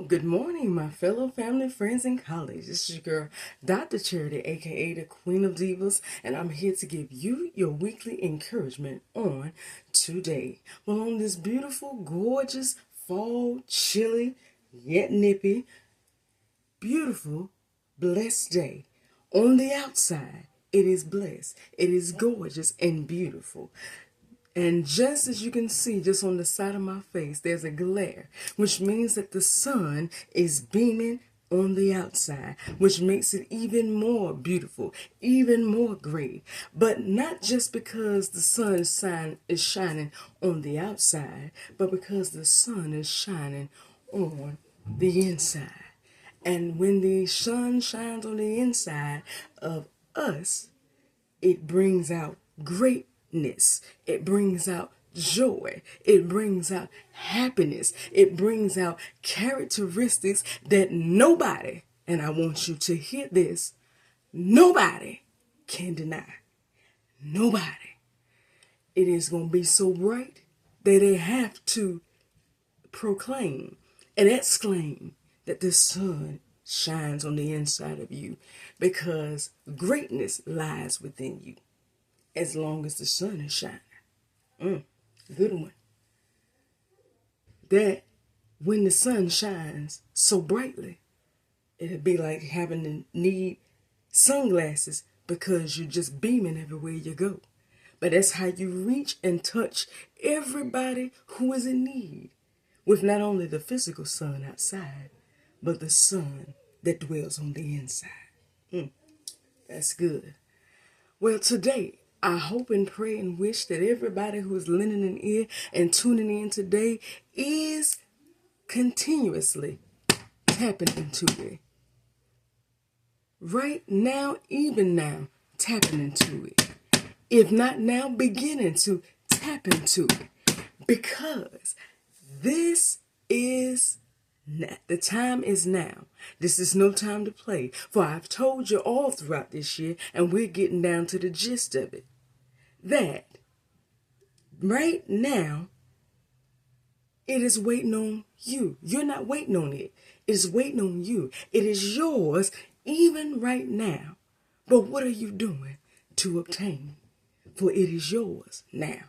Good morning, my fellow family, friends, and colleagues. This is your girl, Dr. Charity, aka the Queen of Divas, and I'm here to give you your weekly encouragement on today. Well, on this beautiful, gorgeous, fall, chilly, yet nippy, beautiful, blessed day. On the outside, it is blessed, it is gorgeous and beautiful. And just as you can see, just on the side of my face, there's a glare, which means that the sun is beaming on the outside, which makes it even more beautiful, even more great. But not just because the sun is shining on the outside, but because the sun is shining on the inside. And when the sun shines on the inside of us, it brings out greatness. It brings out joy. It brings out happiness. It brings out characteristics that nobody, and I want you to hear this, nobody can deny. Nobody. It is going to be so bright that they have to proclaim and exclaim that the sun shines on the inside of you, because greatness lies within you as long as the sun is shining. Good one. That when the sun shines so brightly, it'd be like having to need sunglasses because you're just beaming everywhere you go. But that's how you reach and touch everybody who is in need with not only the physical sun outside, but the sun that dwells on the inside. That's good. Well, today, I hope and pray and wish that everybody who is lending an ear and tuning in today is continuously tapping into it. Right now, even now, tapping into it. If not now, beginning to tap into it. Because this is the time is now. This is no time to play. For I've told you all throughout this year, and we're getting down to the gist of it, that right now, it is waiting on you. You're not waiting on it. It is waiting on you. It is yours even right now. But what are you doing to obtain? For it is yours now.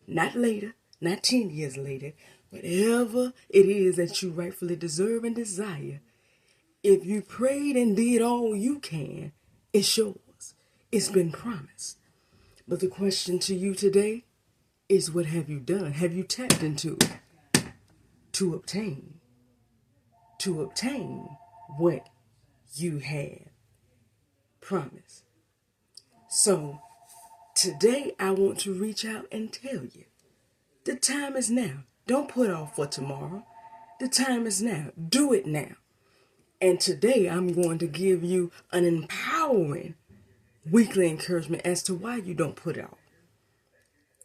Not later, not 10 years later. Whatever it is that you rightfully deserve and desire, if you prayed and did all you can, it's yours. It's been promised. But the question to you today is, what have you done? Have you tapped into it to obtain what you have promised? So today I want to reach out and tell you, the time is now. Don't put off for tomorrow. The time is now. Do it now. And today I'm going to give you an empowering weekly encouragement as to why you don't put it off.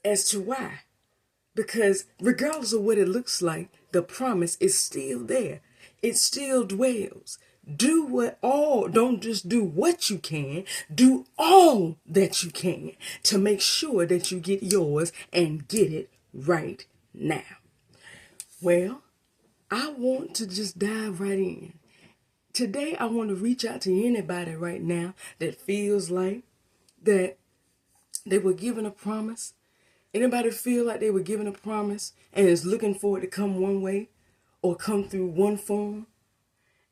As to why. Because regardless of what it looks like, the promise is still there. It still dwells. Don't just do what you can, do all that you can to make sure that you get yours and get it right now. Well, I want to just dive right in. Today, I want to reach out to anybody right now that feels like that they were given a promise. Anybody feel like they were given a promise and is looking for it to come one way or come through one form?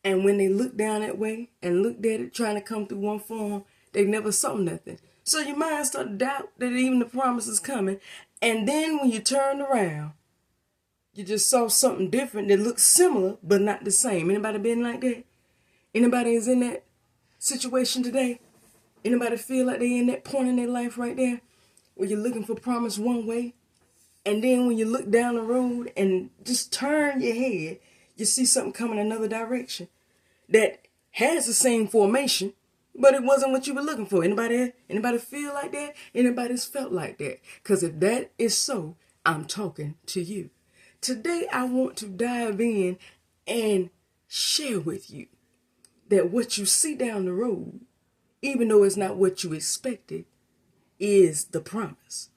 And when they look down that way and looked at it trying to come through one form, they never saw nothing. So your mind started to doubt that even the promise is coming. And then when you turned around, you just saw something different that looked similar but not the same. Anybody been like that? Anybody is in that situation today? Anybody feel like they in that point in their life right there where you're looking for promise one way, and then when you look down the road and just turn your head, you see something coming another direction that has the same formation, but it wasn't what you were looking for? Anybody feel like that? Anybody's felt like that? Because if that is so, I'm talking to you. Today, I want to dive in and share with you that what you see down the road, even though it's not what you expected, is the promise.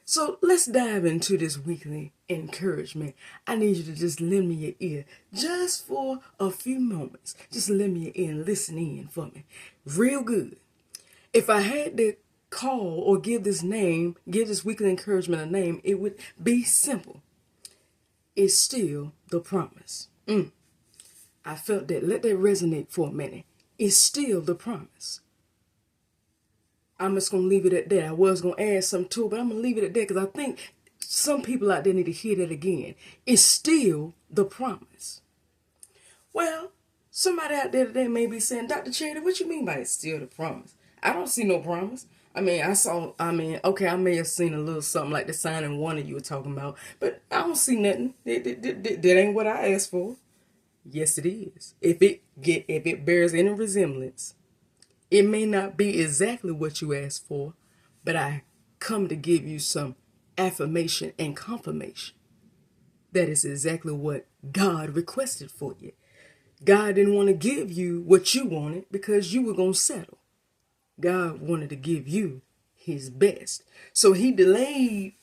So let's dive into this weekly encouragement. I need you to just lend me your ear just for a few moments. Just lend me your ear and listen in for me. Real good. If I had to call or give this weekly encouragement a name, it would be simple. It's still the promise. I felt that. Let that resonate for a minute. It's still the promise. I'm just going to leave it at that. I was going to add something to it, but I'm going to leave it at that because I think some people out there need to hear that again. It's still the promise. Well, somebody out there today may be saying, Dr. Charity, what you mean by it's still the promise? I don't see no promise. Okay, I may have seen a little something like the sign and wonder you were talking about, but I don't see nothing. That ain't what I asked for. Yes, it is. If it bears any resemblance, it may not be exactly what you asked for, but I come to give you some affirmation and confirmation. That is exactly what God requested for you. God didn't want to give you what you wanted because you were going to settle. God wanted to give you his best. So he delayed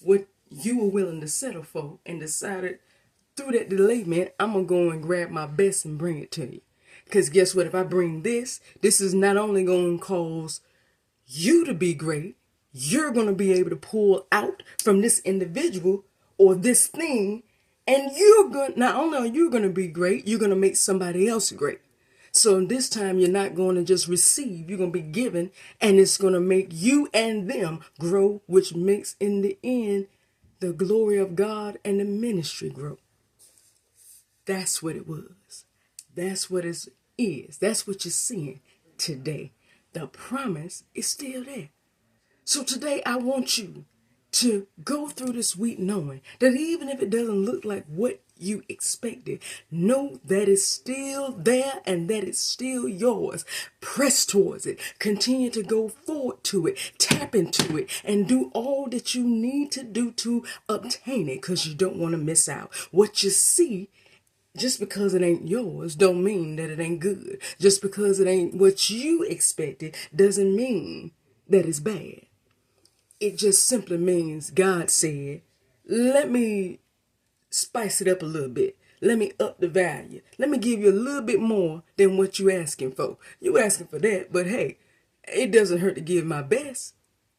what you were willing to settle for and decided through that delay, man, I'm going to go and grab my best and bring it to you. Because guess what? If I bring this is not only going to cause you to be great, you're going to be able to pull out from this individual or this thing, and not only are you going to be great, you're going to make somebody else great. So this time you're not going to just receive, you're going to be given, and it's going to make you and them grow, which makes in the end the glory of God and the ministry grow. That's what it was. That's what it is. That's what you're seeing today. The promise is still there. So today I want you to go through this week knowing that even if it doesn't look like what you expected, know that it's still there and that it's still yours. Press towards it. Continue to go forward to it. Tap into it and do all that you need to do to obtain it because you don't want to miss out. What you see, just because it ain't yours don't mean that it ain't good. Just because it ain't what you expected doesn't mean that it's bad. It just simply means God said, let me spice it up a little bit. Let me up the value. Let me give you a little bit more than what you're asking for. You asking for that, but hey, it doesn't hurt to give my best.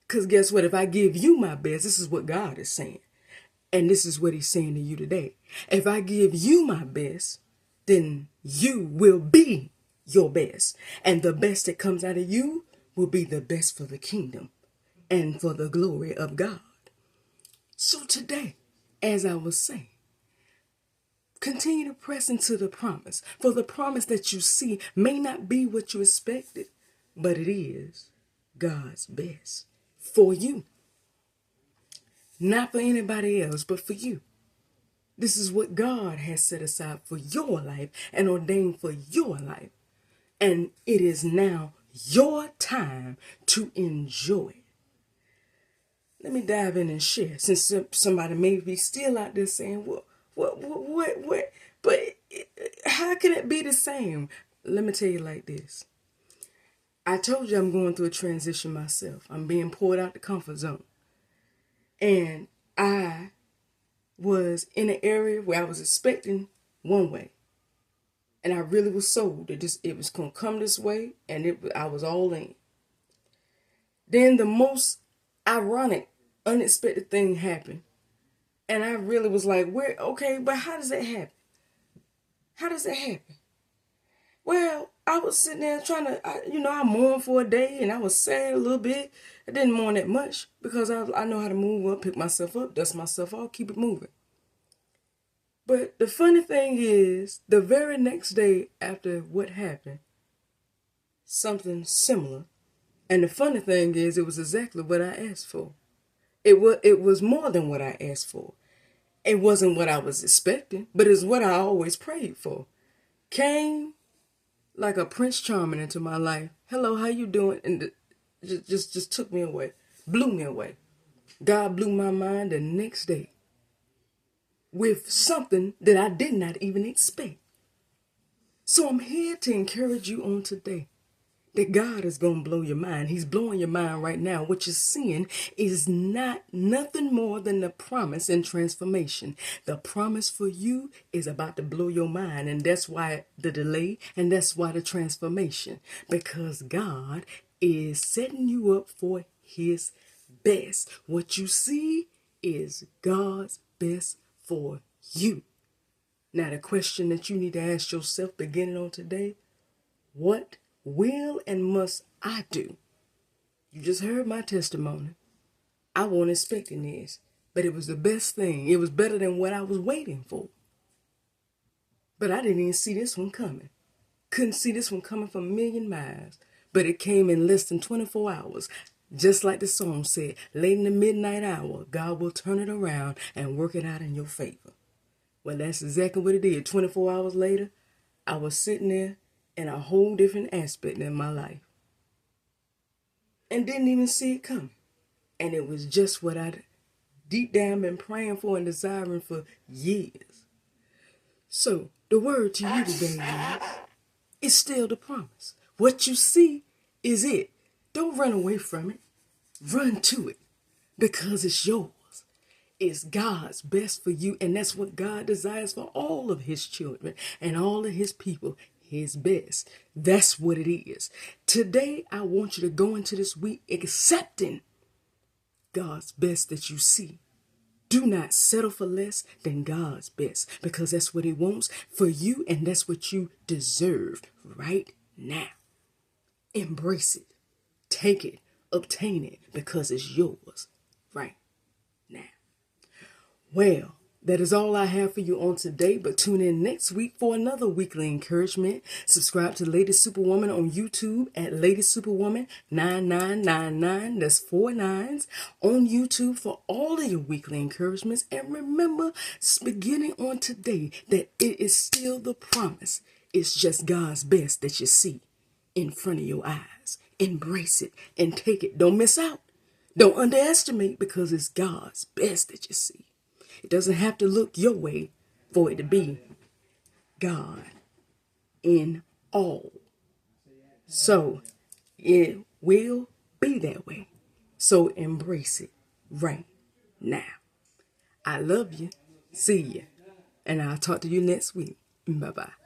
Because guess what? If I give you my best, this is what God is saying. And this is what he's saying to you today. If I give you my best, then you will be your best. And the best that comes out of you will be the best for the kingdom and for the glory of God. So today, as I was saying, continue to press into the promise. For the promise that you see may not be what you expected, but it is God's best for you. Not for anybody else, but for you. This is what God has set aside for your life and ordained for your life. And it is now your time to enjoy it. Let me dive in and share, since somebody may be still out there saying, what? But how can it be the same? Let me tell you like this. I told you I'm going through a transition myself. I'm being pulled out the comfort zone. And I was in an area where I was expecting one way. And I really was sold that it was going to come this way, and I was all in. Then the most ironic, unexpected thing happened. And I really was like, but how does that happen? How does that happen? Well, I was sitting there I mourned for a day and I was sad a little bit. I didn't mourn that much because I know how to move up, pick myself up, dust myself off, keep it moving. But the funny thing is, the very next day after what happened, something similar. And the funny thing is, it was exactly what I asked for. It was more than what I asked for. It wasn't what I was expecting, but it's what I always prayed for. Came like a Prince Charming into my life. Hello, how you doing? And just took me away, blew me away. God blew my mind the next day with something that I did not even expect. So I'm here to encourage you on today that God is going to blow your mind. He's blowing your mind right now. What you're seeing is not nothing more than the promise and transformation. The promise for you is about to blow your mind. And that's why the delay, and that's why the transformation. Because God is setting you up for his best. What you see is God's best for you. Now, the question that you need to ask yourself beginning on today, what will and must I do? You just heard my testimony. I wasn't expecting this, but it was the best thing. It was better than what I was waiting for. But I didn't even see this one coming. Couldn't see this one coming from a million miles. But it came in less than 24 hours. Just like the song said, late in the midnight hour, God will turn it around and work it out in your favor. Well, that's exactly what it did. 24 hours later, I was sitting there in a whole different aspect in my life. And didn't even see it coming. And it was just what I'd deep down been praying for and desiring for years. So, the word to you today is still the promise. What you see is it. Don't run away from it. Run to it. Because it's yours. It's God's best for you, and that's what God desires for all of his children and all of his people, his best. That's what it is. Today, I want you to go into this week accepting God's best that you see. Do not settle for less than God's best, because that's what he wants for you, and that's what you deserve right now. Embrace it. Take it. Obtain it, because it's yours right now. Well, that is all I have for you on today, but tune in next week for another weekly encouragement. Subscribe to Lady Superwoman on YouTube at Lady Superwoman 9999. That's 4 9s on YouTube for all of your weekly encouragements. And remember, beginning on today, that it is still the promise. It's just God's best that you see in front of your eyes. Embrace it and take it. Don't miss out. Don't underestimate, because it's God's best that you see. It doesn't have to look your way for it to be God in all. So it will be that way. So embrace it right now. I love you. See you. And I'll talk to you next week. Bye-bye.